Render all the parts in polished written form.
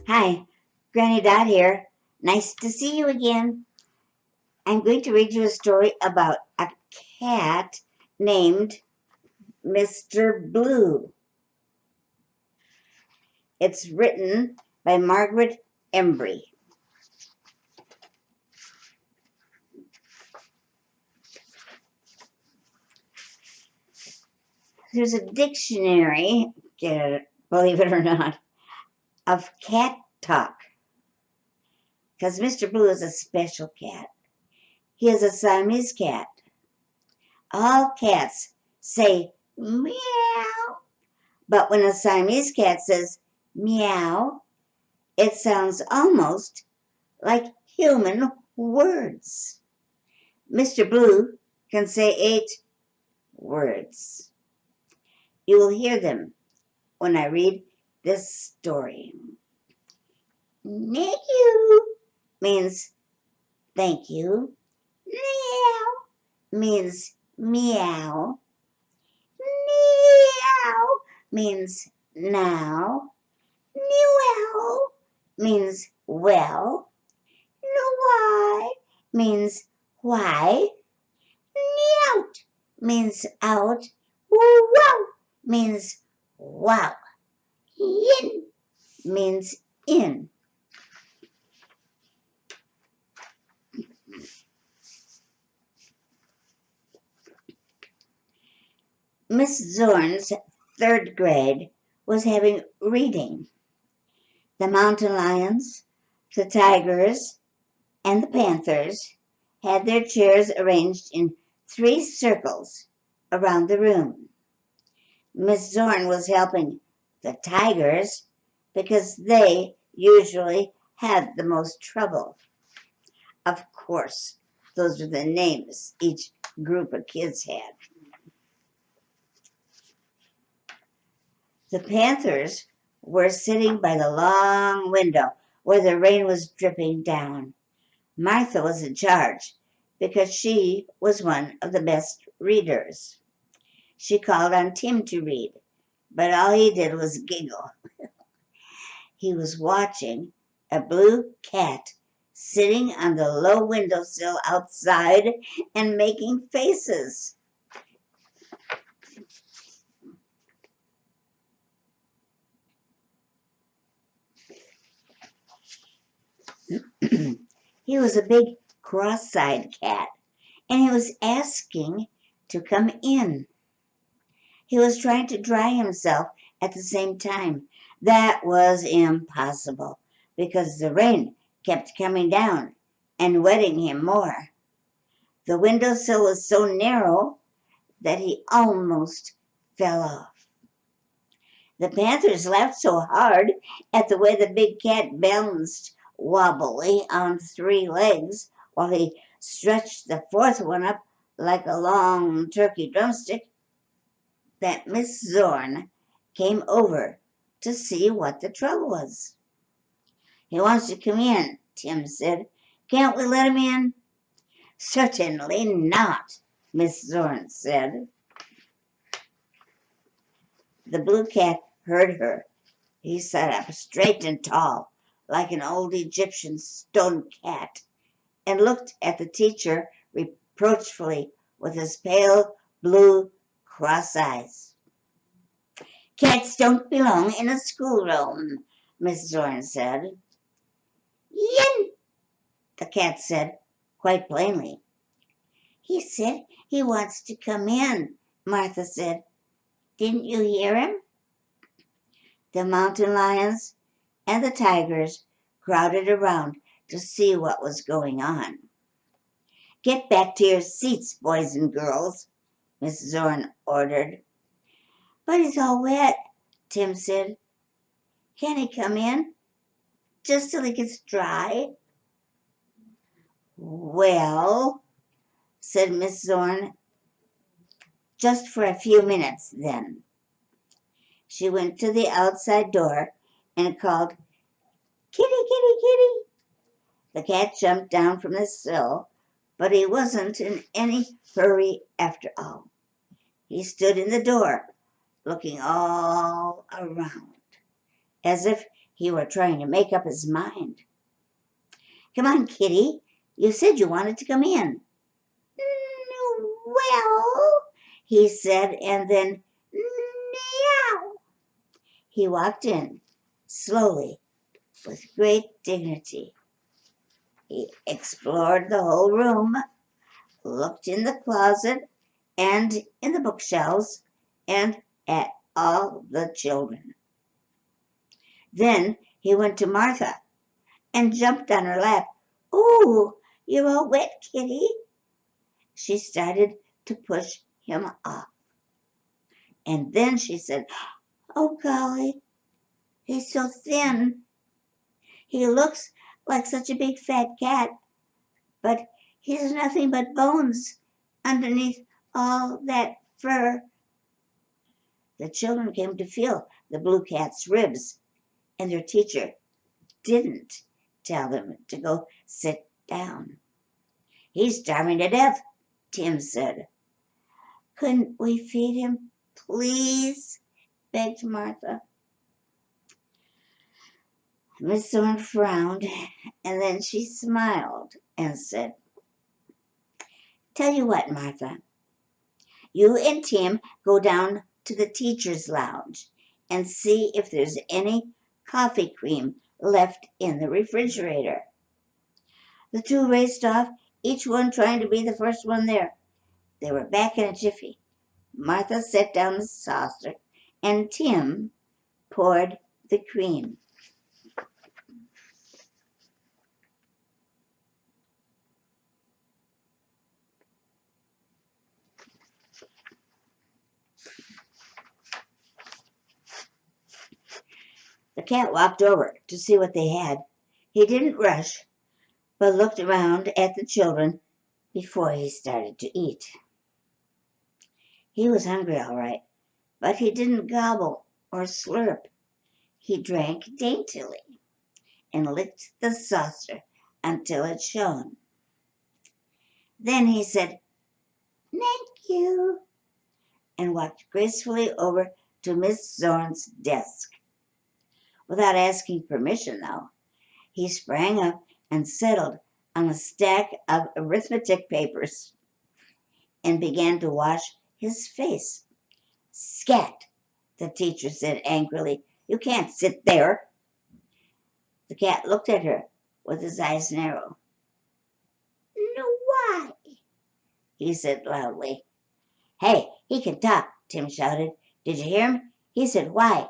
Hi, Granny Dot here. Nice to see you again. I'm going to read you a story about a cat named Mr. Blue. It's written by Margaret Embry. There's a dictionary, believe it or not, of cat talk because Mr. Blue is a special cat. He is a Siamese cat. All cats say meow, but when a Siamese cat says meow, it sounds almost like human words. Mr. Blue can say 8 words. You will hear them when I read this story. Thank you means thank you. Meow means meow. Meow means now. Meow means well. Why means why. Out means out. Wow means wow. Yin means in. Miss Zorn's third grade was having reading. The mountain lions, the tigers, and the panthers had their chairs arranged in 3 circles around the room. Miss Zorn was helping the tigers because they usually had the most trouble. Of course, those are the names each group of kids had. The panthers were sitting by the long window where the rain was dripping down. Martha was in charge because she was one of the best readers. She called on Tim to read, but all he did was giggle. He was watching a blue cat sitting on the low windowsill outside and making faces. He was a big cross-eyed cat, and he was asking to come in. He was trying to dry himself at the same time. That was impossible because the rain kept coming down and wetting him more. The windowsill was so narrow that he almost fell off. The panthers laughed so hard at the way the big cat balanced wobbly on 3 legs while he stretched the fourth one up like a long turkey drumstick that Miss Zorn came over to see what the trouble was. He wants to come in, Tim said. Can't we let him in? Certainly not, Miss Zorn said. The blue cat heard her. He sat up straight and tall, like an old Egyptian stone cat, and looked at the teacher reproachfully with his pale blue cross eyes. Cats don't belong in a schoolroom, Miss Zorn said. Yin, the cat said, quite plainly. He said he wants to come in, Martha said. Didn't you hear him? The mountain lions and the tigers crowded around to see what was going on. Get back to your seats, boys and girls, Miss Zorn ordered. But he's all wet, Tim said. Can he come in? Just till he gets dry? Well, said Miss Zorn, just for a few minutes then. She went to the outside door and called, Kitty, kitty, kitty. The cat jumped down from the sill, but he wasn't in any hurry after all. He stood in the door, looking all around, as if he were trying to make up his mind. "Come on, Kitty. You said you wanted to come in." "Well," he said, and then, "meow." He walked in, slowly, with great dignity. He explored the whole room, looked in the closet and in the bookshelves, and at all the children. Then he went to Martha and jumped on her lap. "Ooh, you're all wet, Kitty." She started to push him off. And then she said, "Oh, golly, he's so thin. He looks like such a big fat cat, but he's nothing but bones underneath all that fur." The children came to feel the blue cat's ribs, and their teacher didn't tell them to go sit down. "He's starving to death," Tim said. "Couldn't we feed him, please?" begged Martha. Miss Thorne frowned, and then she smiled and said, "Tell you what, Martha, you and Tim go down to the teacher's lounge and see if there's any coffee cream left in the refrigerator." The two raced off, each one trying to be the first one there. They were back in a jiffy. Martha set down the saucer, and Tim poured the cream. The cat walked over to see what they had. He didn't rush, but looked around at the children before he started to eat. He was hungry, all right, but he didn't gobble or slurp. He drank daintily and licked the saucer until it shone. Then he said, "Thank you," and walked gracefully over to Miss Zorn's desk. Without asking permission, though, he sprang up and settled on a stack of arithmetic papers and began to wash his face. "Scat," the teacher said angrily. "You can't sit there." The cat looked at her with his eyes narrow. "No, why?" he said loudly. "Hey, he can talk," Tim shouted. "Did you hear him? He said why."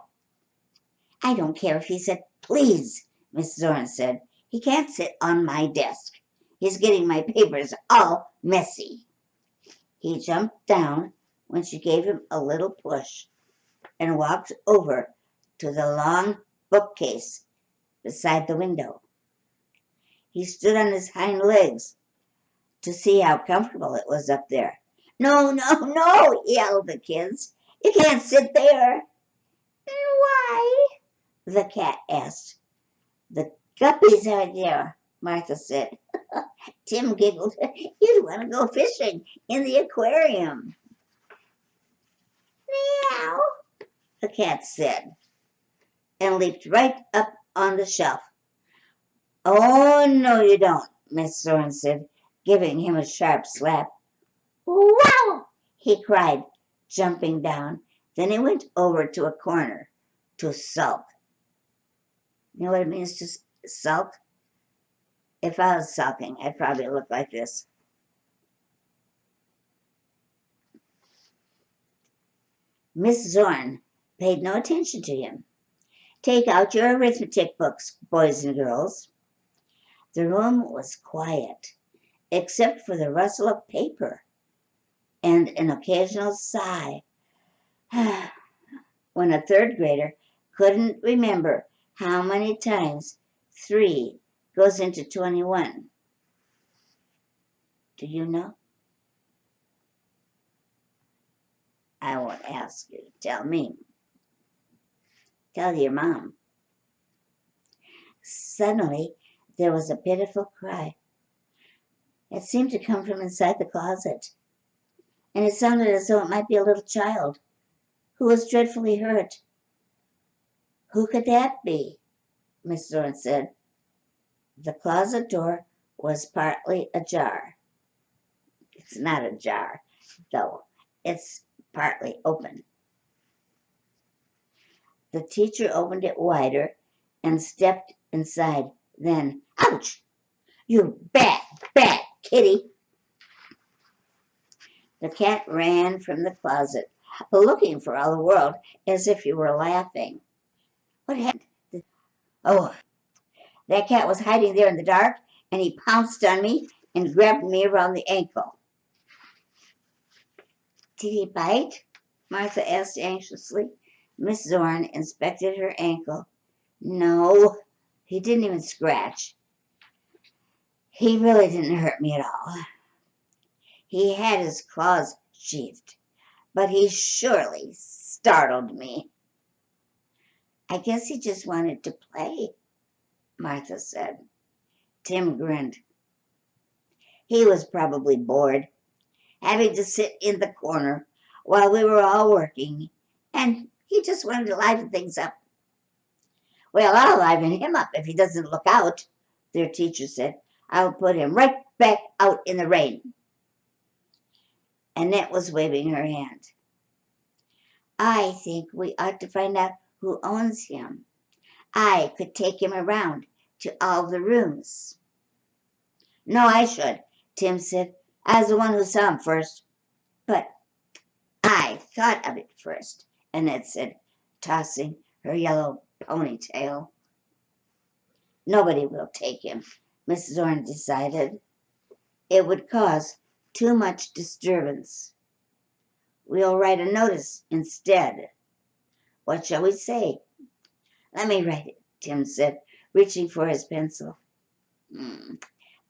"I don't care if he said please," Miss Zorn said. "He can't sit on my desk. He's getting my papers all messy." He jumped down when she gave him a little push and walked over to the long bookcase beside the window. He stood on his hind legs to see how comfortable it was up there. "No, no, no," yelled the kids. "You can't sit there." "Why?" the cat asked. "The guppies are there," Martha said. Tim giggled. "You'd want to go fishing in the aquarium." "Meow," the cat said, and leaped right up on the shelf. "Oh, no, you don't," Miss Zorn said, giving him a sharp slap. "Wow!" he cried, jumping down. Then he went over to a corner to sulk. You know what it means to sulk? If I was sulking, I'd probably look like this. Miss Zorn paid no attention to him. "Take out your arithmetic books, boys and girls." The room was quiet, except for the rustle of paper and an occasional sigh when a third grader couldn't remember how many times 3 goes into 21. Do you know? I won't ask you to tell me. Tell your mom. Suddenly, there was a pitiful cry. It seemed to come from inside the closet, and it sounded as though it might be a little child who was dreadfully hurt. Who could that be? Miss Zorn said. The closet door was partly ajar. It's not ajar, though. It's partly open. The teacher opened it wider and stepped inside. Then, ouch! You bad kitty! The cat ran from the closet, looking for all the world as if he were laughing. What happened? Oh, that cat was hiding there in the dark, and he pounced on me and grabbed me around the ankle. Did he bite? Martha asked anxiously. Miss Zorn inspected her ankle. No, he didn't even scratch. He really didn't hurt me at all. He had his claws sheathed, but he surely startled me. I guess he just wanted to play, Martha said. Tim grinned. He was probably bored, having to sit in the corner while we were all working, and he just wanted to liven things up. Well, I'll liven him up if he doesn't look out, their teacher said. I'll put him right back out in the rain. Annette was waving her hand. I think we ought to find out who owns him. I could take him around to all the rooms. No, I should, Tim said. I was the one who saw him first. But I thought of it first, Annette said, tossing her yellow ponytail. Nobody will take him, Miss Zorn decided. It would cause too much disturbance. We'll write a notice instead. What shall we say? Let me write it, Tim said, reaching for his pencil.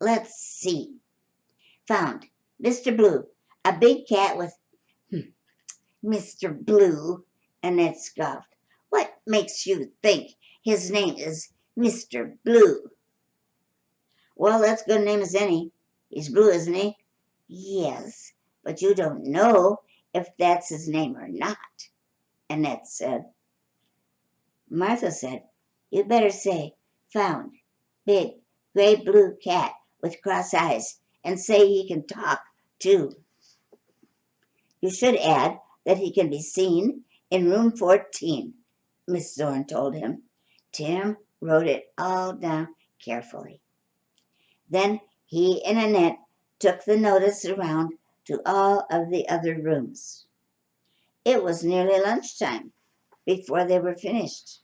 Let's see. Found Mr. Blue, a big cat with... Mr. Blue, Annette scoffed. What makes you think his name is Mr. Blue? Well, that's a good name as any. He's blue, isn't he? Yes, but you don't know if that's his name or not, Annette said. Martha said, you'd better say, found, big, gray blue cat with cross eyes, and say he can talk, too. You should add that he can be seen in room 14, Miss Zorn told him. Tim wrote it all down carefully. Then he and Annette took the notice around to all of the other rooms. It was nearly lunchtime before they were finished.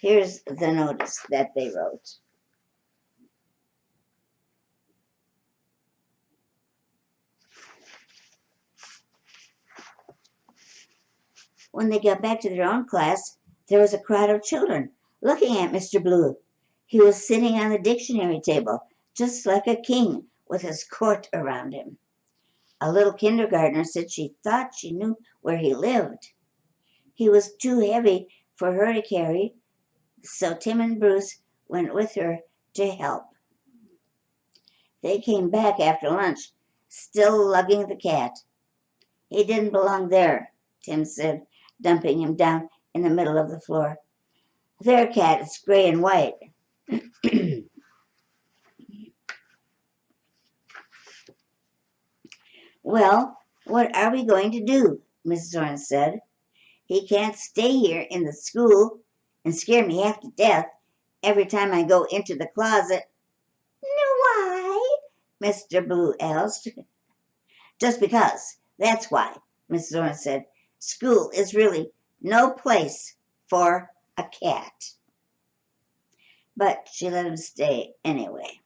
Here's the notice that they wrote. When they got back to their own class, there was a crowd of children looking at Mr. Blue. He was sitting on the dictionary table, just like a king, with his court around him. A little kindergartner said she thought she knew where he lived. He was too heavy for her to carry, so Tim and Bruce went with her to help. They came back after lunch, still lugging the cat. He didn't belong there, Tim said, dumping him down in the middle of the floor. Their cat is gray and white. Well, what are we going to do? Miss Zorn said. He can't stay here in the school and scare me half to death every time I go into the closet. Why? Mr. Blue asked. Just because, that's why, Miss Zorn said. School is really no place for a cat. But she let him stay anyway.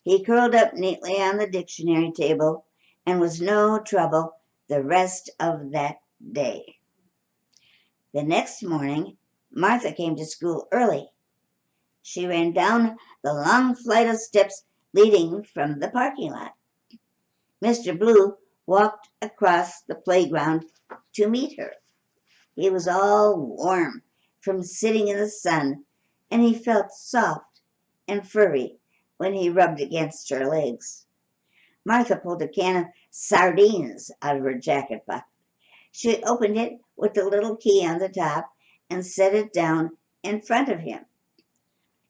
He curled up neatly on the dictionary table and was no trouble the rest of that day. The next morning, Martha came to school early. She ran down the long flight of steps leading from the parking lot. Mr. Blue walked across the playground to meet her. He was all warm from sitting in the sun, and he felt soft and furry when he rubbed against her legs. Martha pulled a can of sardines out of her jacket pocket. She opened it with the little key on the top and set it down in front of him.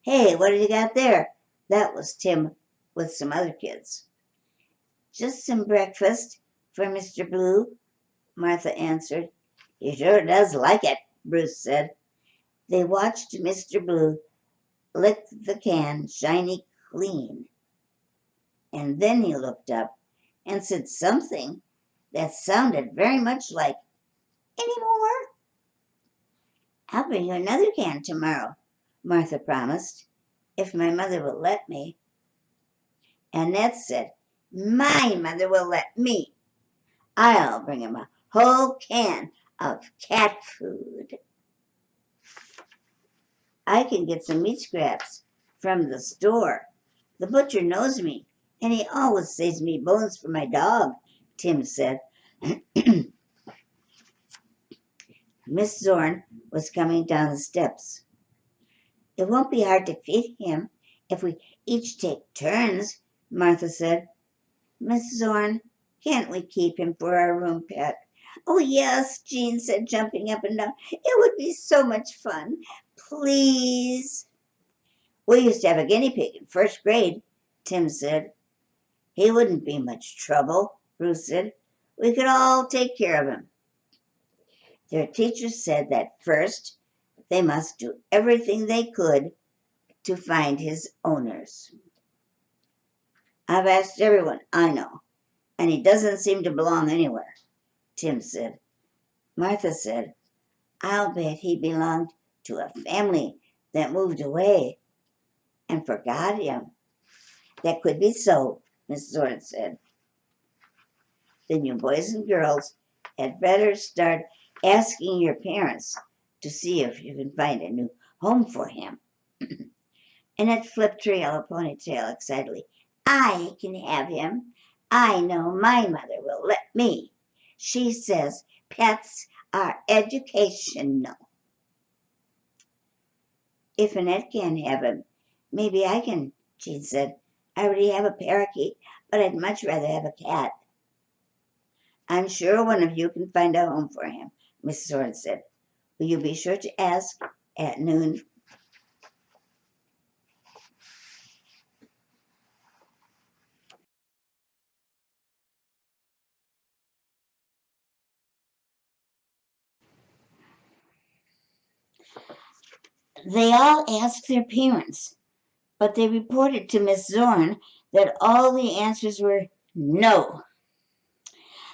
"Hey, what have you got there?" That was Tim with some other kids. "Just some breakfast for Mr. Blue," Martha answered. "He sure does like it," Bruce said. They watched Mr. Blue lick the can shiny clean, and then he looked up and said something that sounded very much like, "Any more?" "I'll bring you another can tomorrow," Martha promised, "if my mother will let me." Annette said, "My mother will let me. I'll bring him a whole can of cat food. I can get some meat scraps from the store. The butcher knows me, and he always saves me bones for my dog," Tim said. Miss Zorn was coming down the steps. "It won't be hard to feed him if we each take turns," Martha said. "Miss Zorn, can't we keep him for our room pet?" "Oh, yes," Jean said, jumping up and down. "It would be so much fun. Please." "We used to have a guinea pig in first grade," Tim said. "He wouldn't be much trouble," Bruce said. "We could all take care of him." Their teacher said that first they must do everything they could to find his owners. "I've asked everyone I know, and he doesn't seem to belong anywhere," Tim said. Martha said, "I'll bet he belonged to a family that moved away and forgot him." "That could be so," Miss Zorn said. "Then you boys and girls had better start asking your parents to see if you can find a new home for him." Annette flipped her yellow ponytail excitedly. "I can have him. I know my mother will let me. She says pets are educational." "If Annette can't have him, maybe I can," Jean said. "I already have a parakeet, but I'd much rather have a cat." "I'm sure one of you can find a home for him," Miss Zorn said. "Will you be sure to ask at noon?" They all asked their parents, but they reported to Miss Zorn that all the answers were no.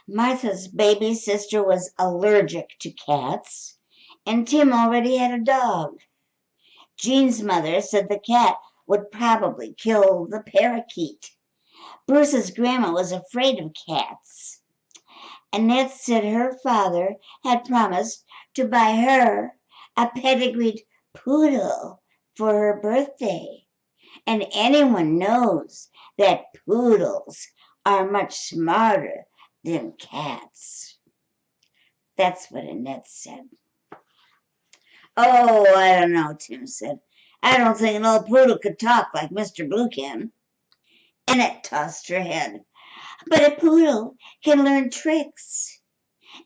Martha's baby sister was allergic to cats, and Tim already had a dog. Jean's mother said the cat would probably kill the parakeet. Bruce's grandma was afraid of cats. Annette said her father had promised to buy her a pedigreed poodle for her birthday. And anyone knows that poodles are much smarter than cats. That's what Annette said. "Oh, I don't know," Tim said. "I don't think an old poodle could talk like Mr. Blue can." Annette tossed her head. "But a poodle can learn tricks,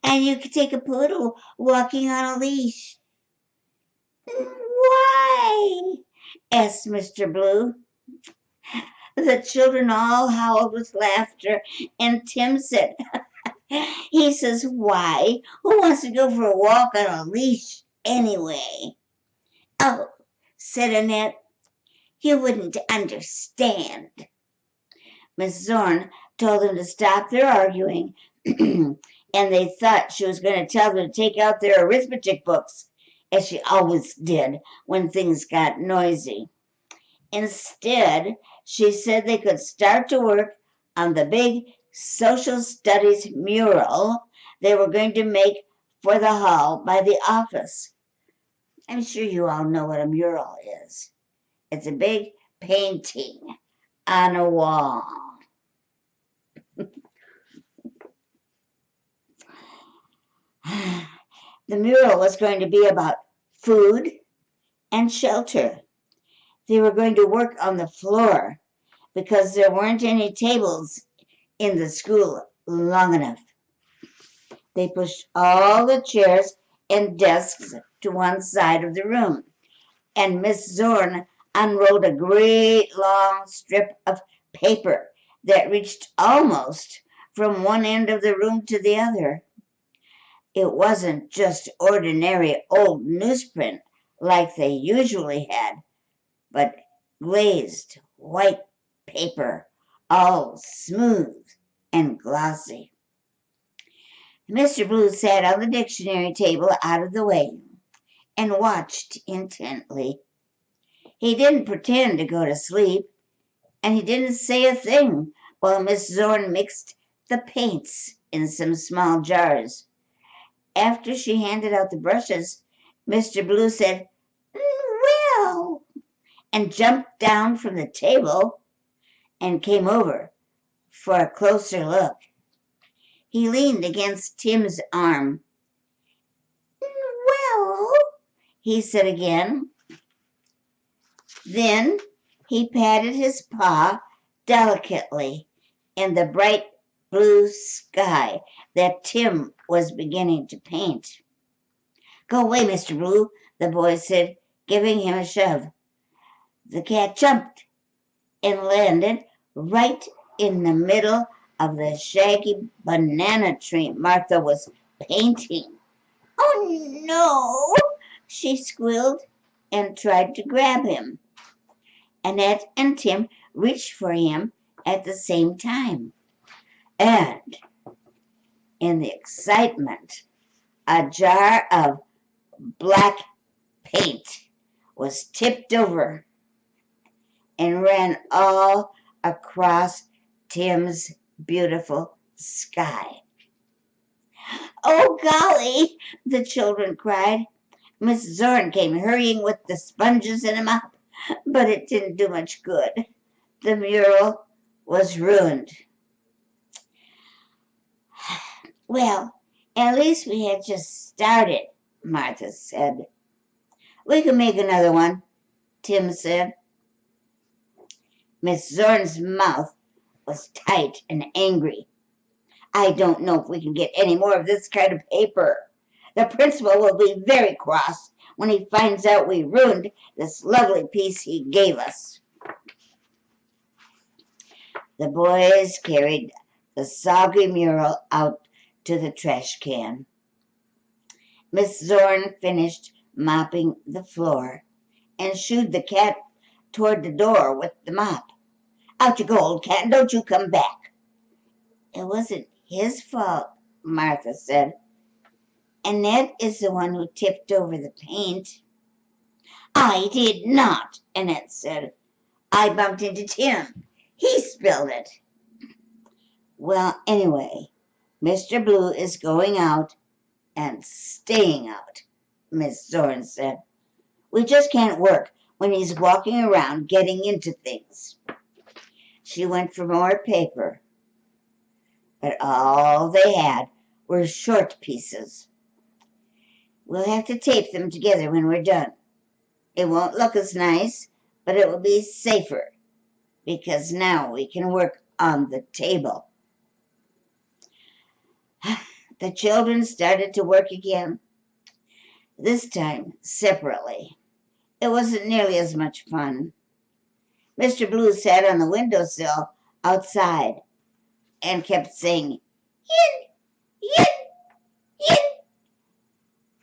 and you could take a poodle walking on a leash." "Why?" asked Mr. Blue. The children all howled with laughter, and Tim said, "He says, why? Who wants to go for a walk on a leash anyway?" "Oh," said Annette, "you wouldn't understand." Miss Zorn told them to stop their arguing, and they thought she was going to tell them to take out their arithmetic books, as she always did when things got noisy. Instead, she said they could start to work on the big social studies mural they were going to make for the hall by the office. I'm sure you all know what a mural is. It's a big painting on a wall. The mural was going to be about food and shelter. They were going to work on the floor because there weren't any tables in the school long enough. They pushed all the chairs and desks to one side of the room, and Miss Zorn unrolled a great long strip of paper that reached almost from one end of the room to the other. It wasn't just ordinary old newsprint like they usually had, but glazed white paper, all smooth and glossy. Mr. Blue sat on the dictionary table out of the way and watched intently. He didn't pretend to go to sleep, and he didn't say a thing while Miss Zorn mixed the paints in some small jars. After she handed out the brushes, Mr. Blue said, "Well," and jumped down from the table and came over for a closer look. He leaned against Tim's arm. "Well," he said again. Then he patted his paw delicately in the bright blue sky that Tim was beginning to paint. "Go away, Mr. Blue," the boy said, giving him a shove. The cat jumped and landed right in the middle of the shaggy banana tree Martha was painting. "Oh, no," she squealed and tried to grab him. Annette and Tim reached for him at the same time. And in the excitement, a jar of black paint was tipped over and ran all across Tim's beautiful sky. "Oh, golly," the children cried. Miss Zorn came hurrying with the sponges and a mop, but it didn't do much good. The mural was ruined. "Well, at least we had just started," Martha said. "We can make another one," Tim said. Miss Zorn's mouth was tight and angry. "I don't know if we can get any more of this kind of paper. The principal will be very cross when he finds out we ruined this lovely piece he gave us." The boys carried the soggy mural out to the trash can. Miss Zorn finished mopping the floor and shooed the cat toward the door with the mop. "Out you go, old cat, and don't you come back." "It wasn't his fault," Martha said. "Annette is the one who tipped over the paint." "I did not," Annette said. "I bumped into Tim. He spilled it." "Well, anyway, Mr. Blue is going out and staying out," Miss Zorn said. "We just can't work when he's walking around getting into things." She went for more paper, but all they had were short pieces. "We'll have to tape them together when we're done. It won't look as nice, but it will be safer, because now we can work on the table." The children started to work again, this time separately. It wasn't nearly as much fun. Mr. Blue sat on the windowsill outside and kept saying, "Yin, yin, yin,"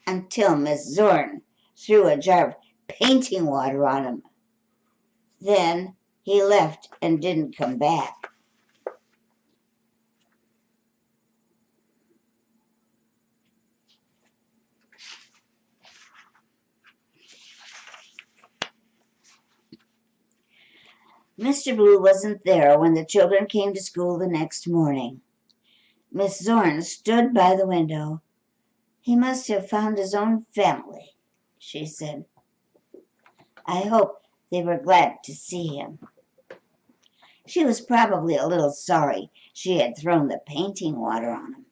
until Miss Zorn threw a jar of painting water on him. Then he left and didn't come back. Mr. Blue wasn't there when the children came to school the next morning. Miss Zorn stood by the window. "He must have found his own family," she said. "I hope they were glad to see him." She was probably a little sorry she had thrown the painting water on him.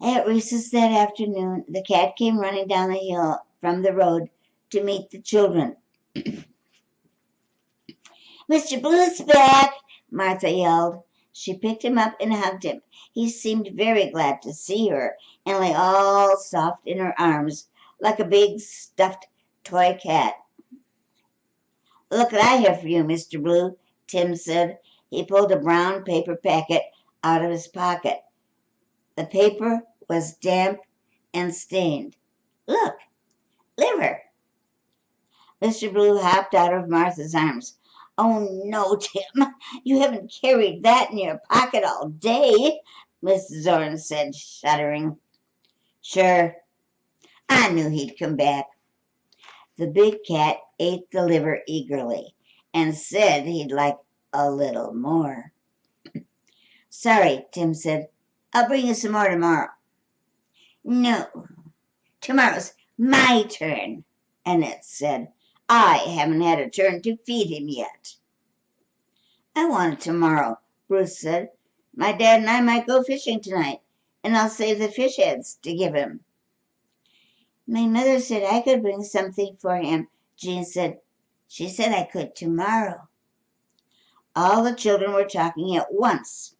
At recess that afternoon, the cat came running down the hill from the road to meet the children. "Mr. Blue's back," Martha yelled. She picked him up and hugged him. He seemed very glad to see her and lay all soft in her arms like a big stuffed toy cat. "Look what I have for you, Mr. Blue," Tim said. He pulled a brown paper packet out of his pocket. The paper was damp and stained. "Look, liver." Mr. Blue hopped out of Martha's arms. "Oh, no, Tim, you haven't carried that in your pocket all day," Mrs. Zorn said, shuddering. "Sure, I knew he'd come back." The big cat ate the liver eagerly and said he'd like a little more. "Sorry," Tim said. "I'll bring you some more tomorrow." "No, tomorrow's my turn," Annette said. "I haven't had a turn to feed him yet." "I want it tomorrow," Bruce said. "My dad and I might go fishing tonight, and I'll save the fish heads to give him." "My mother said I could bring something for him," Jean said. "She said I could tomorrow." All the children were talking at once,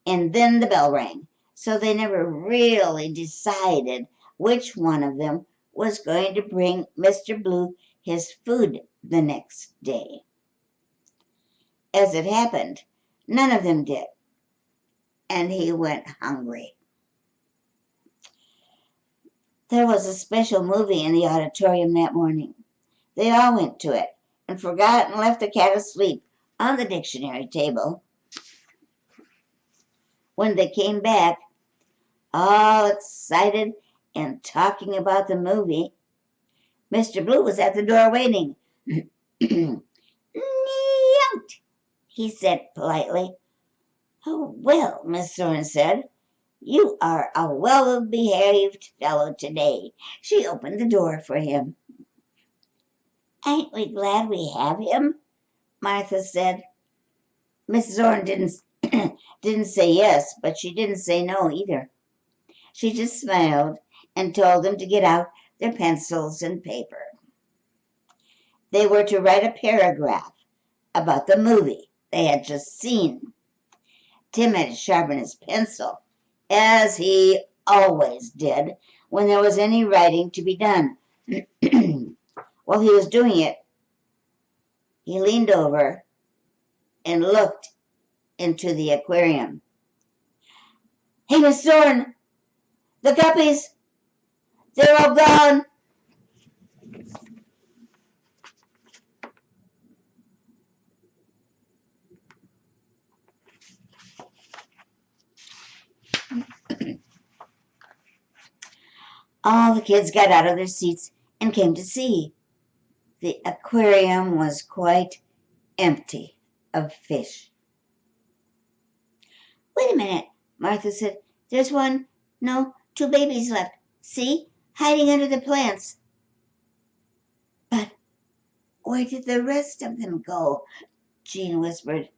and then the bell rang, so they never really decided which one of them was going to bring Mr. Blue his food the next day. As it happened, none of them did, and he went hungry. There was a special movie in the auditorium that morning. They all went to it and forgot and left the cat asleep on the dictionary table. When they came back, all excited and talking about the movie, Mr. Blue was at the door waiting. "Meowt," he said politely. "Oh, well," Miss Thorne said, "you are a well-behaved fellow today." She opened the door for him. "Ain't we glad we have him?" Martha said. Miss Zorn didn't say yes, but she didn't say no either. She just smiled and told them to get out their pencils and paper. They were to write a paragraph about the movie they had just seen. Tim had to sharpen his pencil, as he always did when there was any writing to be done. While he was doing it, he leaned over and looked into the aquarium. "Hey, Miss Zorn, the guppies, they're all gone." All the kids got out of their seats and came to see. The aquarium was quite empty of fish. "Wait a minute," Martha said. "There's two babies left. See, hiding under the plants." "But where did the rest of them go?" Jean whispered.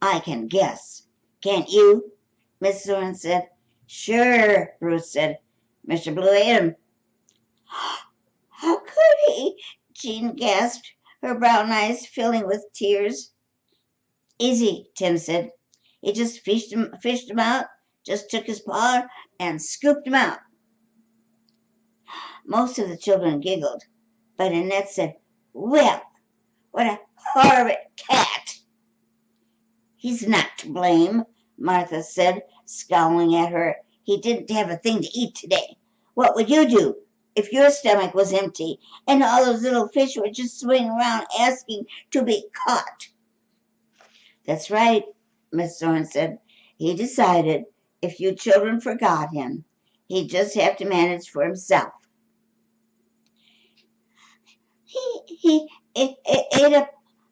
"I can guess. Can't you?" Miss Zorn said. "Sure," Bruce said. "Mr. Blue ate 'em." "How could he?" Jean gasped, her brown eyes filling with tears. "Easy," Tim said. "He just fished 'em out, just took his paw and scooped 'em out." Most of the children giggled, but Annette said, "Well, what a horrid cat!" "He's not to blame," Martha said, scowling at her. "He didn't have a thing to eat today. What would you do if your stomach was empty and all those little fish were just swimming around asking to be caught?" "That's right," Miss Thorne said. "He decided if you children forgot him, he'd just have to manage for himself." He ate up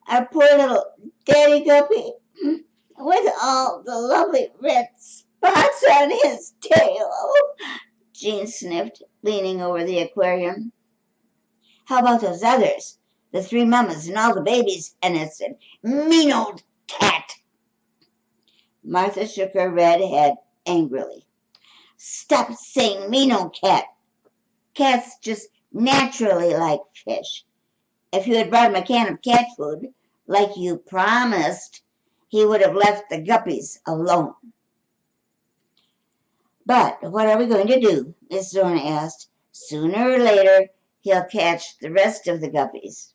our poor little daddy guppy with all the lovely red spots on his tail," Jean sniffed, leaning over the aquarium. "How about those others? The three mamas and all the babies?" Annette said. "Mean old cat!" Martha shook her red head angrily. "Stop saying mean old cat. Cats just naturally like fish. If you had brought him a can of cat food, like you promised, he would have left the guppies alone. "But what are we going to do?" Miss Zorn asked. "Sooner or later he'll catch the rest of the guppies."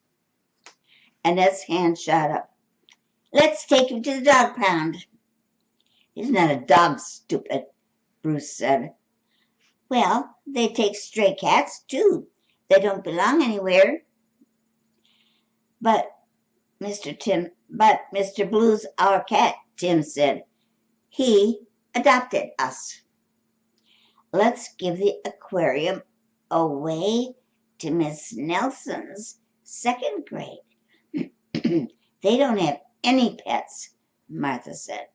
Annette's hand shot up. "Let's take him to the dog pound." "He's not a dog, stupid," Bruce said. "Well, they take stray cats, too. They don't belong anywhere." But Mr. Blue's our cat," Tim said. "He adopted us." "Let's give the aquarium away to Miss Nelson's second grade. They don't have any pets," Martha said.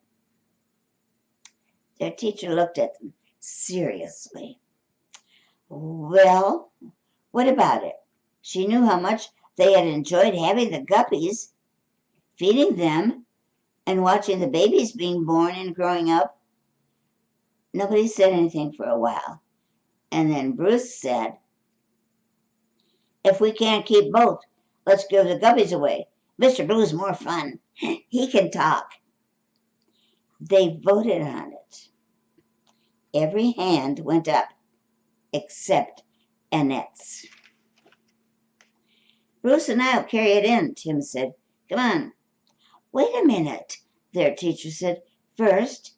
Their teacher looked at them seriously. "Well, what about it?" She knew how much they had enjoyed having the guppies, feeding them, and watching the babies being born and growing up. Nobody said anything for a while, and then Bruce said, "If we can't keep both, let's give the guppies away. Mr. Blue's more fun. He can talk." They voted on it. Every hand went up except Annette's. "Bruce and I'll carry it in," Tim said. "Come on." "Wait a minute," their teacher said. "First,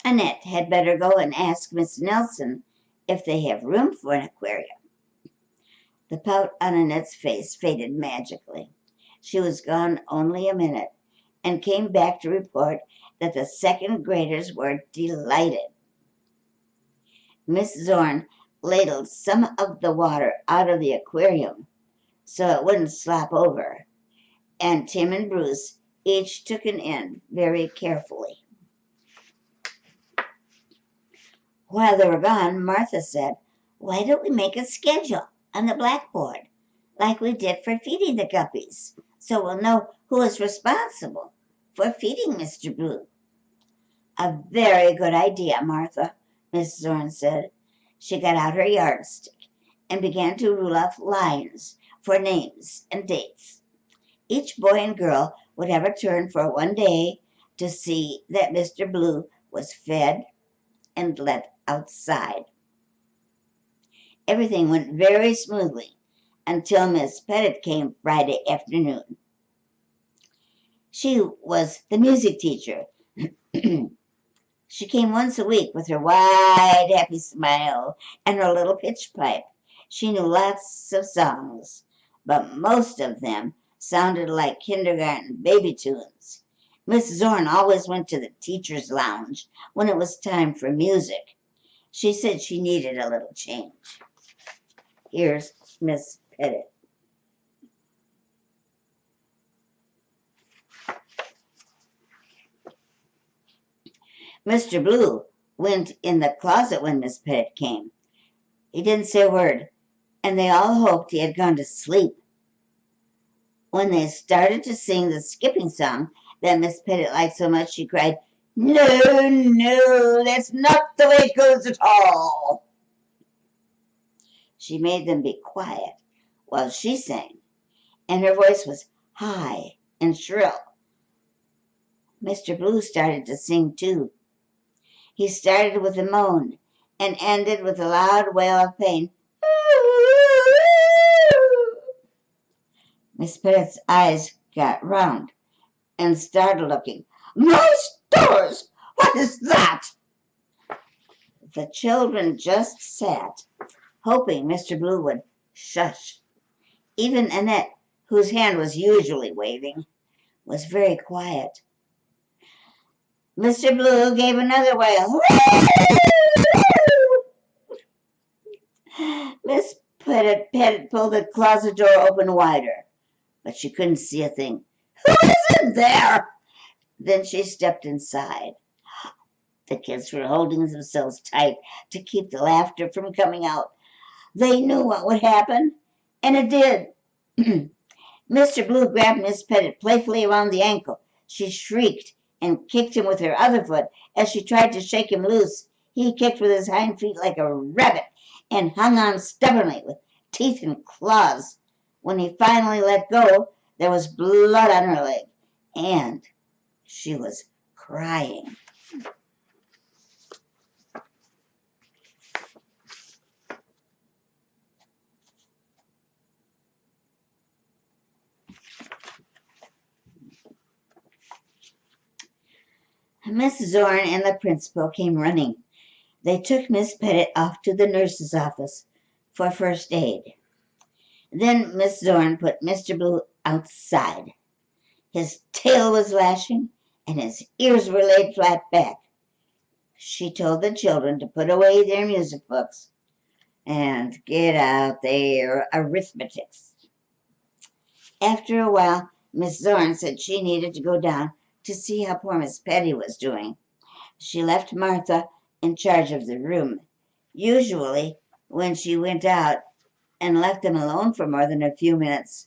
Annette had better go and ask Miss Nelson if they have room for an aquarium." The pout on Annette's face faded magically. She was gone only a minute, and came back to report that the second graders were delighted. Miss Zorn ladled some of the water out of the aquarium so it wouldn't slop over, and Tim and Bruce each took an end very carefully. While they were gone, Martha said, "Why don't we make a schedule on the blackboard, like we did for feeding the guppies, so we'll know who is responsible for feeding Mr. Blue?" "A very good idea, Martha," Miss Zorn said. She got out her yardstick and began to rule off lines for names and dates. Each boy and girl would have a turn for one day to see that Mr. Blue was fed and let outside. Everything went very smoothly until Miss Pettit came Friday afternoon. She was the music teacher. She came once a week with her wide, happy smile and her little pitch pipe. She knew lots of songs, but most of them sounded like kindergarten baby tunes. Miss Zorn always went to the teacher's lounge when it was time for music. She said she needed a little change. Here's Miss Pettit. Mr. Blue went in the closet when Miss Pettit came. He didn't say a word, and they all hoped he had gone to sleep. When they started to sing the skipping song that Miss Pettit liked so much, she cried, "No, no, that's not the way it goes at all." She made them be quiet while she sang, and her voice was high and shrill. Mr. Blue started to sing too. He started with a moan and ended with a loud wail of pain. Miss Pettit's eyes got round and started looking. "My stars! What is that?" The children just sat, hoping Mr. Blue would shush. Even Annette, whose hand was usually waving, was very quiet. Mr. Blue gave another wail. Miss Pettit pulled the closet door open wider, but she couldn't see a thing. "Who is in there?" Then she stepped inside. The kids were holding themselves tight to keep the laughter from coming out. They knew what would happen, and it did. Mr. Blue grabbed Miss Pettit playfully around the ankle. She shrieked and kicked him with her other foot as she tried to shake him loose. He kicked with his hind feet like a rabbit and hung on stubbornly with teeth and claws. When he finally let go, there was blood on her leg, and She was crying. Miss Zorn and the principal came running. They took Miss Pettit off to the nurse's office for first aid. Then Miss Zorn put Mr. Blue outside. His tail was lashing, and his ears were laid flat back. She told the children to put away their music books and get out their arithmetics. After a while, Miss Zorn said she needed to go down to see how poor Miss Petty was doing. She left Martha in charge of the room. Usually, when she went out and left them alone for more than a few minutes,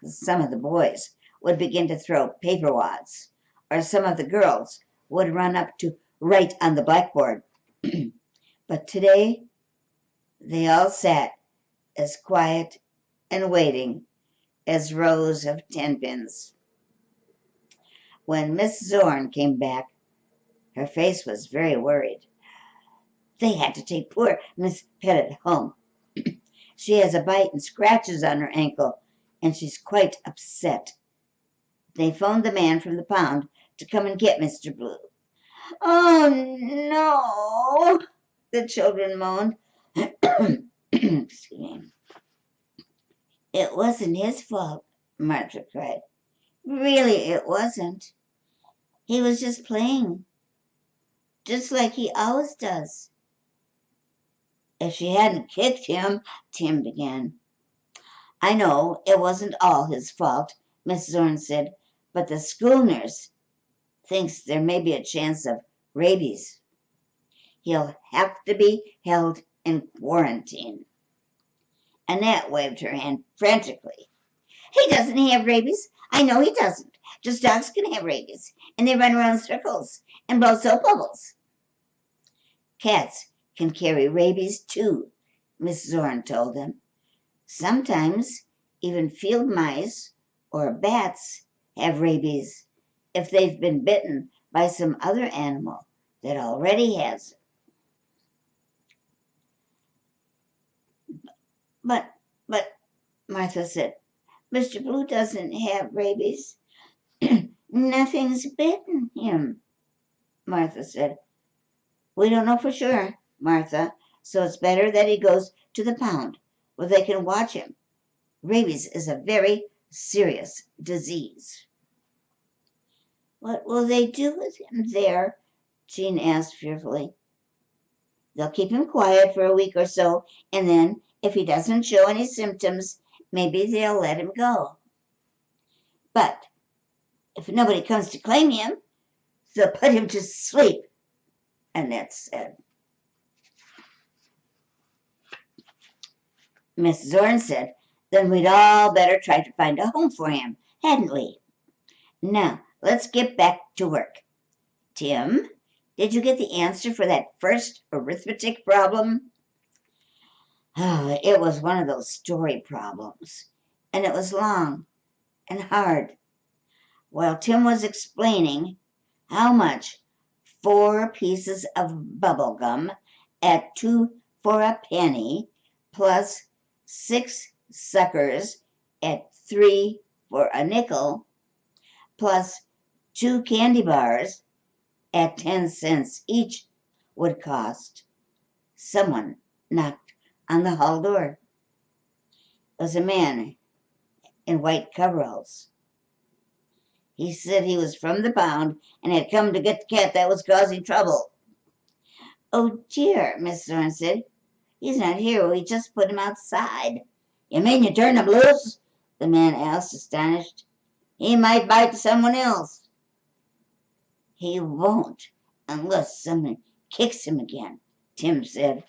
some of the boys would begin to throw paper wads, or some of the girls would run up to write on the blackboard. But today, they all sat as quiet and waiting as rows of 10-pins. When Miss Zorn came back, her face was very worried. They had to take poor Miss Pettit home. She has a bite and scratches on her ankle, and she's quite upset. They phoned the man from the pound to come and get Mr. Blue. "Oh, no," the children moaned. Excuse me. "It wasn't his fault," Martha cried. "Really, it wasn't. He was just playing, just like he always does." "If she hadn't kicked him," Tim began. "I know it wasn't all his fault," Miss Zorn said, "but the school nurse thinks there may be a chance of rabies. He'll have to be held in quarantine." Annette waved her hand frantically. "He doesn't have rabies. I know he doesn't. Just dogs can have rabies, and they run around in circles and blow soap bubbles." "Cats can carry rabies too," Miss Zorn told them. "Sometimes even field mice or bats have rabies if they've been bitten by some other animal that already has it." But, Martha said, "Mr. Blue doesn't have rabies." "Nothing's bitten him," Martha said. "We don't know for sure, Martha, so it's better that he goes to the pound where they can watch him. Rabies is a very serious disease." "What will they do with him there?" Jean asked fearfully. "They'll keep him quiet for a week or so, and then, if he doesn't show any symptoms, maybe they'll let him go. But if nobody comes to claim him, they'll put him to sleep," Annette said. Miss Zorn said, "Then we'd all better try to find a home for him, hadn't we? Now, let's get back to work. Tim, did you get the answer for that first arithmetic problem?" "Oh, it was one of those story problems, and it was long and hard." While Tim was explaining how much 4 pieces of bubble gum at 2 for a penny plus 6 suckers at 3 for a nickel plus 2 candy bars at 10 cents each would cost, someone knocked on the hall door. It was a man in white coveralls. He said he was from the pound and had come to get the cat that was causing trouble. "Oh, dear," Miss Zorn said. "He's not here. We just put him outside." "You mean you turned him loose?" the man asked, astonished. "He might bite someone else." "He won't unless someone kicks him again," Tim said.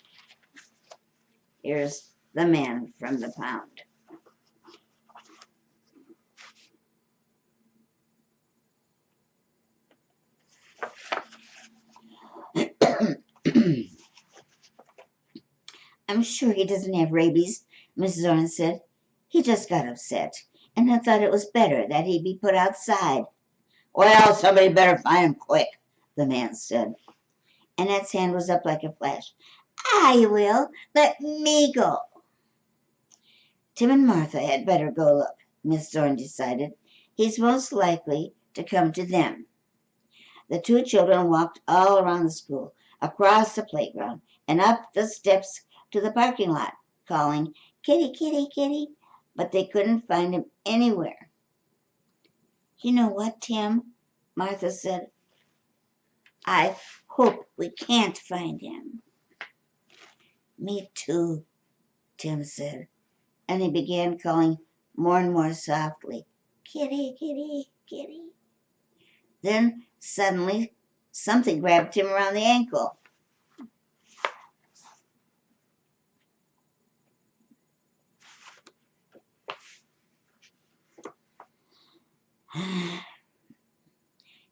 Here's the man from the pound. "I'm sure he doesn't have rabies," Mrs. Zorn said. "He just got upset, and I thought it was better that he be put outside. Well, somebody better find him quick, the man said, and Annette's hand was up like a flash. I will. Let me go. Tim and Martha had better go look, Miss Zorn decided. He's most likely to come to them. The two children walked all around the school, across the playground, and up the steps to the parking lot, calling, Kitty, Kitty, Kitty, but they couldn't find him anywhere. You know what, Tim? Martha said. I hope we can't find him. Me too, Tim said, and he began calling more and more softly, Kitty, Kitty, Kitty. Then suddenly something grabbed him around the ankle.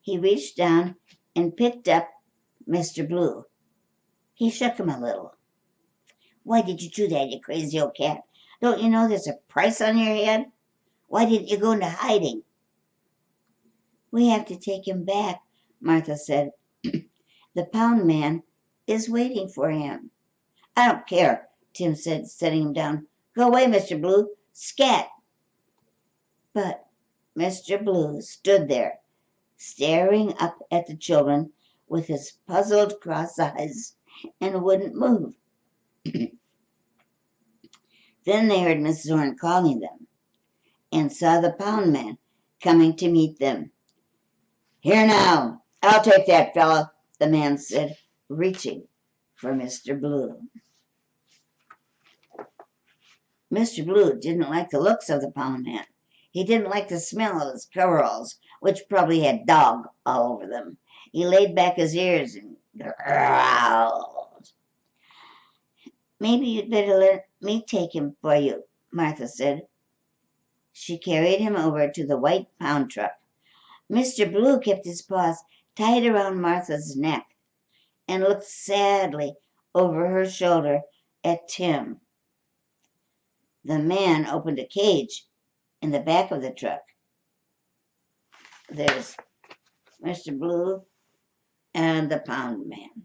He reached down and picked up Mr. Blue. He shook him a little. Why did you do that, you crazy old cat? Don't you know there's a price on your head? Why didn't you go into hiding? We have to take him back, Martha said. The pound man is waiting for him. I don't care, Tim said, setting him down. Go away, Mr. Blue. Scat. But Mr. Blue stood there, staring up at the children with his puzzled cross eyes, and wouldn't move. Then they heard Miss Zorn calling them, and saw the pound man coming to meet them. Here now, I'll take that fella, the man said, reaching for Mr. Blue. Mr. Blue didn't like the looks of the pound man. He didn't like the smell of his coveralls, which probably had dog all over them. He laid back his ears and growled. Maybe you'd better let me take him for you, Martha said. She carried him over to the white pound truck. Mr. Blue kept his paws tight around Martha's neck and looked sadly over her shoulder at Tim. The man opened a cage in the back of the truck. There's Mr. Blue and the pound man.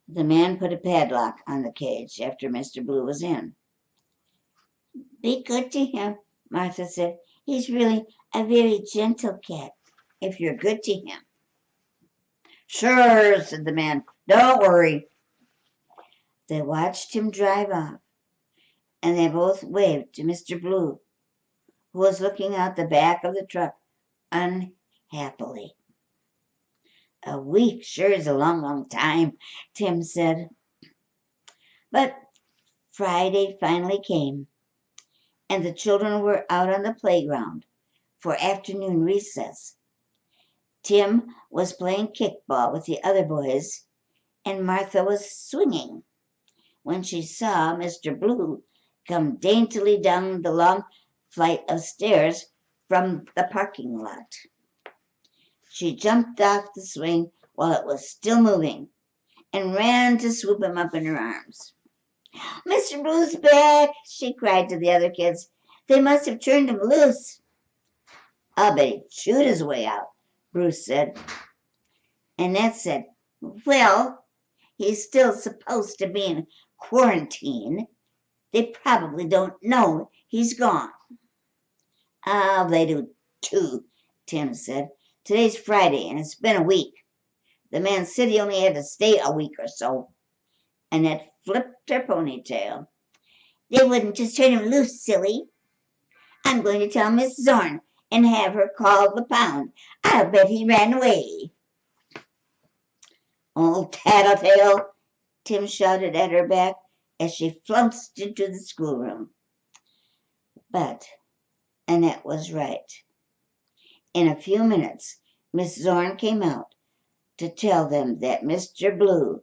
The man put a padlock on the cage after Mr. Blue was in. Be good to him, Martha said. He's really a very gentle cat, if you're good to him. Sure, said the man. Don't worry. They watched him drive off, and they both waved to Mr. Blue, who was looking out the back of the truck unhappily. A week sure is a long, long time, Tim said. But Friday finally came, and the children were out on the playground for afternoon recess. Tim was playing kickball with the other boys, and Martha was swinging when she saw Mr. Blue come daintily down the long flight of stairs from the parking lot. She jumped off the swing while it was still moving and ran to swoop him up in her arms. Mr. Blue's back, she cried to the other kids. They must have turned him loose. I'll bet he chewed his way out, Bruce said. Annette said, well, he's still supposed to be in quarantine. They probably don't know he's gone. Oh, they do too, Tim said. Today's Friday, and it's been a week. The man said he only had to stay a week or so. Annette flipped her ponytail. They wouldn't just turn him loose, silly. I'm going to tell Miss Zorn and have her call the pound. I'll bet he ran away. Old tattletale, Tim shouted at her back as she flounced into the schoolroom. But Annette was right. In a few minutes, Miss Zorn came out to tell them that Mr. Blue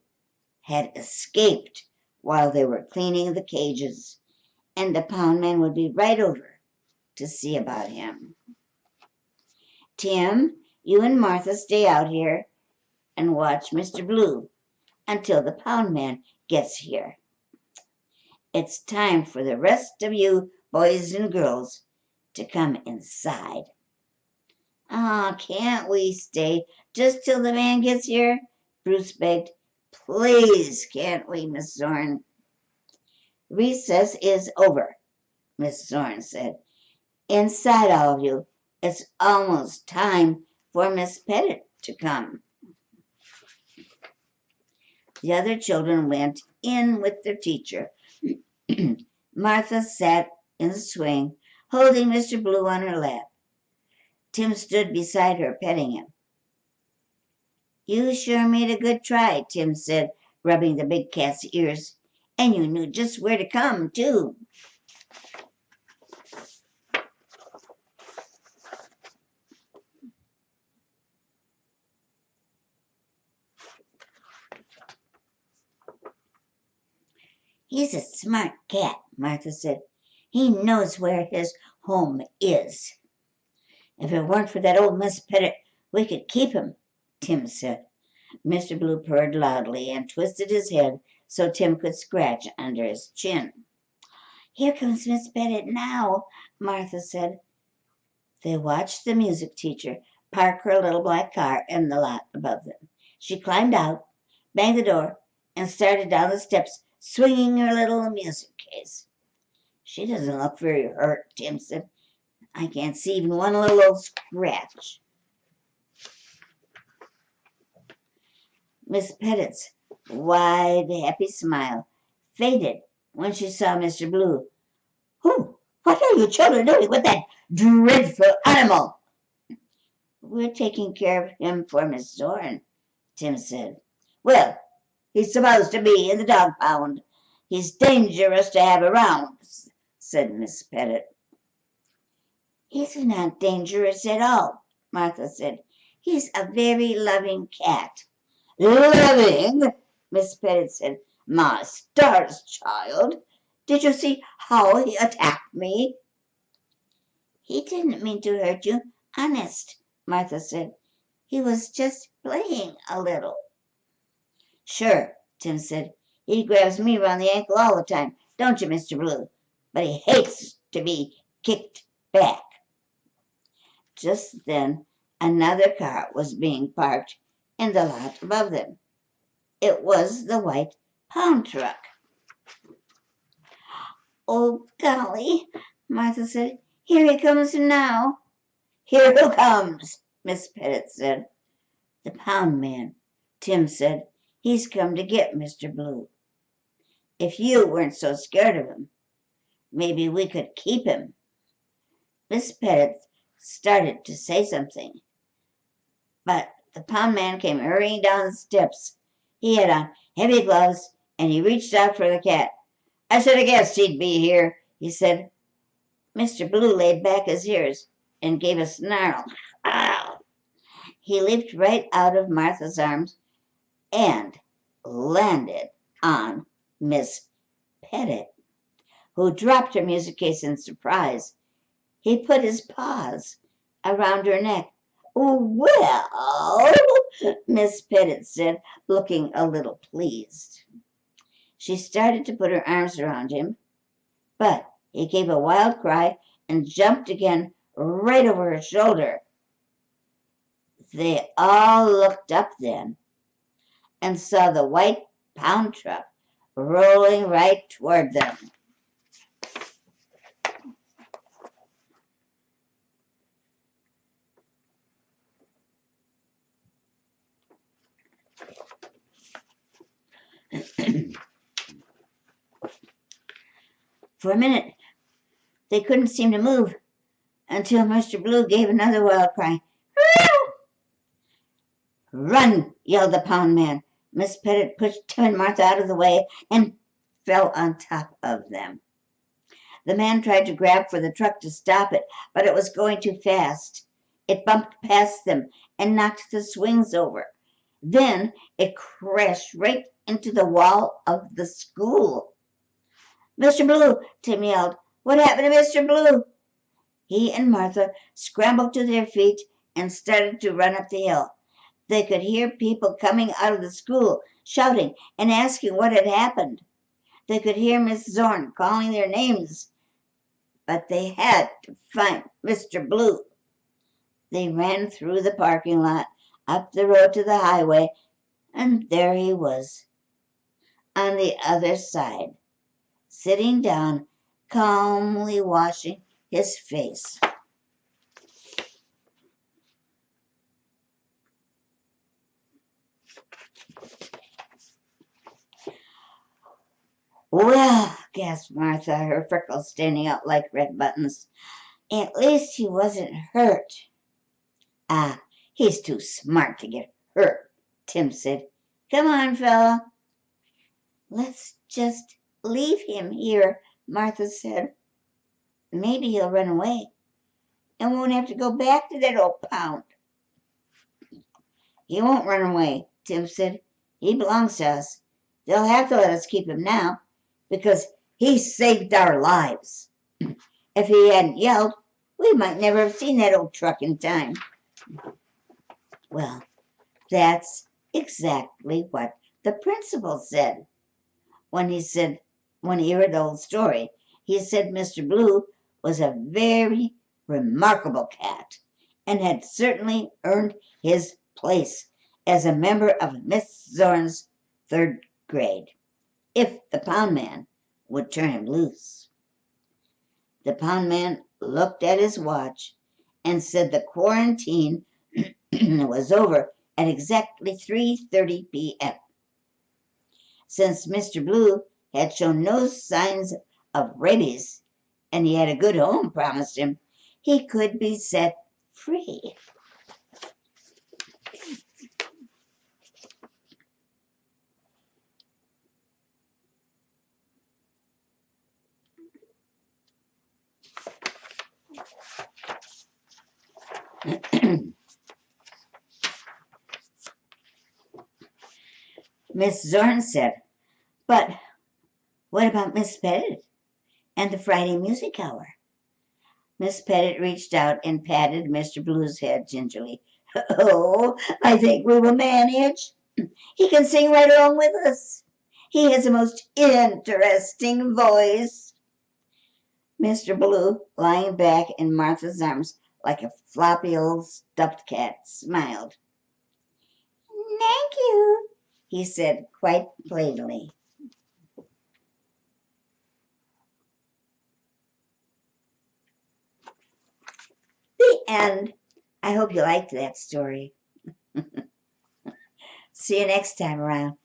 had escaped while they were cleaning the cages, and the pound man would be right over to see about him. Tim, you and Martha stay out here and watch Mr. Blue. until the pound man gets here. It's time for the rest of you boys and girls to come inside. Ah, can't we stay just till the man gets here? Bruce begged. Please, can't we, Miss Zorn? Recess is over, Miss Zorn said. Inside, all of you. It's almost time for Miss Pettit to come. The other children went in with their teacher. Martha sat in the swing, holding Mr. Blue on her lap. Tim stood beside her, petting him. You sure made a good try, Tim said, rubbing the big cat's ears. And you knew just where to come, too. He's a smart cat, Martha said. He knows where his home is. If it weren't for that old Miss Pettit, we could keep him, Tim said. Mr. Blue purred loudly and twisted his head so Tim could scratch under his chin. Here comes Miss Pettit now, Martha said. They watched the music teacher park her little black car in the lot above them. She climbed out, banged the door, and started down the steps, swinging her little music case. She doesn't look very hurt, Tim said. I can't see even one little old scratch. Miss Pettit's wide, happy smile faded when she saw Mr. Blue. What are you children doing with that dreadful animal? We're taking care of him for Miss Zorn, Tim said. Well, he's supposed to be in the dog pound. He's dangerous to have around, said Miss Pettit. He's not dangerous at all, Martha said. He's a very loving cat. Loving? Miss Pettit said. My stars, child. Did you see how he attacked me? He didn't mean to hurt you, honest, Martha said. He was just playing a little. Sure, Tim said. He grabs me around the ankle all the time, don't you, Mr. Blue? But he hates to be kicked back. Just then, another car was being parked in the lot above them. It was the white pound truck. Oh, golly, Martha said. Here he comes now. Here who comes, Miss Pettit said. The pound man, Tim said. He's come to get Mr. Blue. If you weren't so scared of him, maybe we could keep him. Miss Pettit started to say something, but the pound man came hurrying down the steps. He had on heavy gloves, and he reached out for the cat. I should have guessed he'd be here, he said. Mr. Blue laid back his ears and gave a snarl. Ow! He leaped right out of Martha's arms and landed on Miss Pettit, who dropped her music case in surprise. He put his paws around her neck. Well, Miss Pettit said, looking a little pleased. She started to put her arms around him, but he gave a wild cry and jumped again right over her shoulder. They all looked up then and saw the white pound truck rolling right toward them. For a minute, they couldn't seem to move until Mr. Blue gave another wild cry. Run, yelled the pound man. Miss Pettit pushed Tim and Martha out of the way and fell on top of them. The man tried to grab for the truck to stop it, but it was going too fast. It bumped past them and knocked the swings over. Then it crashed right into the wall of the school. Mr. Blue, Tim yelled. What happened to Mr. Blue? He and Martha scrambled to their feet and started to run up the hill. They could hear people coming out of the school, shouting and asking what had happened. They could hear Miss Zorn calling their names, but they had to find Mr. Blue. They ran through the parking lot, up the road to the highway, and there he was, on the other side, sitting down, calmly washing his face. Well, gasped Martha, her freckles standing out like red buttons. At least he wasn't hurt. Ah, he's too smart to get hurt, Tim said. Come on, fella. Let's just leave him here, Martha said. Maybe he'll run away and won't have to go back to that old pound. He won't run away, Tim said. He belongs to us. They'll have to let us keep him now because he saved our lives. If he hadn't yelled, we might never have seen that old truck in time. Well, that's exactly what the principal said when he heard the old story. He said Mr. Blue was a very remarkable cat and had certainly earned his place as a member of Miss Zorn's third grade, if the pound man would turn him loose. The pound man looked at his watch and said the quarantine was over at exactly 3:30 p.m. Since Mr. Blue had shown no signs of rabies and he had a good home promised him, he could be set free. Miss Zorn said, but what about Miss Pettit and the Friday music hour? Miss Pettit reached out and patted Mr. Blue's head gingerly. Oh, I think we will manage. He can sing right along with us. He has a most interesting voice. Mr. Blue, lying back in Martha's arms like a floppy old stuffed cat, smiled. Thank you, he said quite plainly. The end. I hope you liked that story. See you next time around.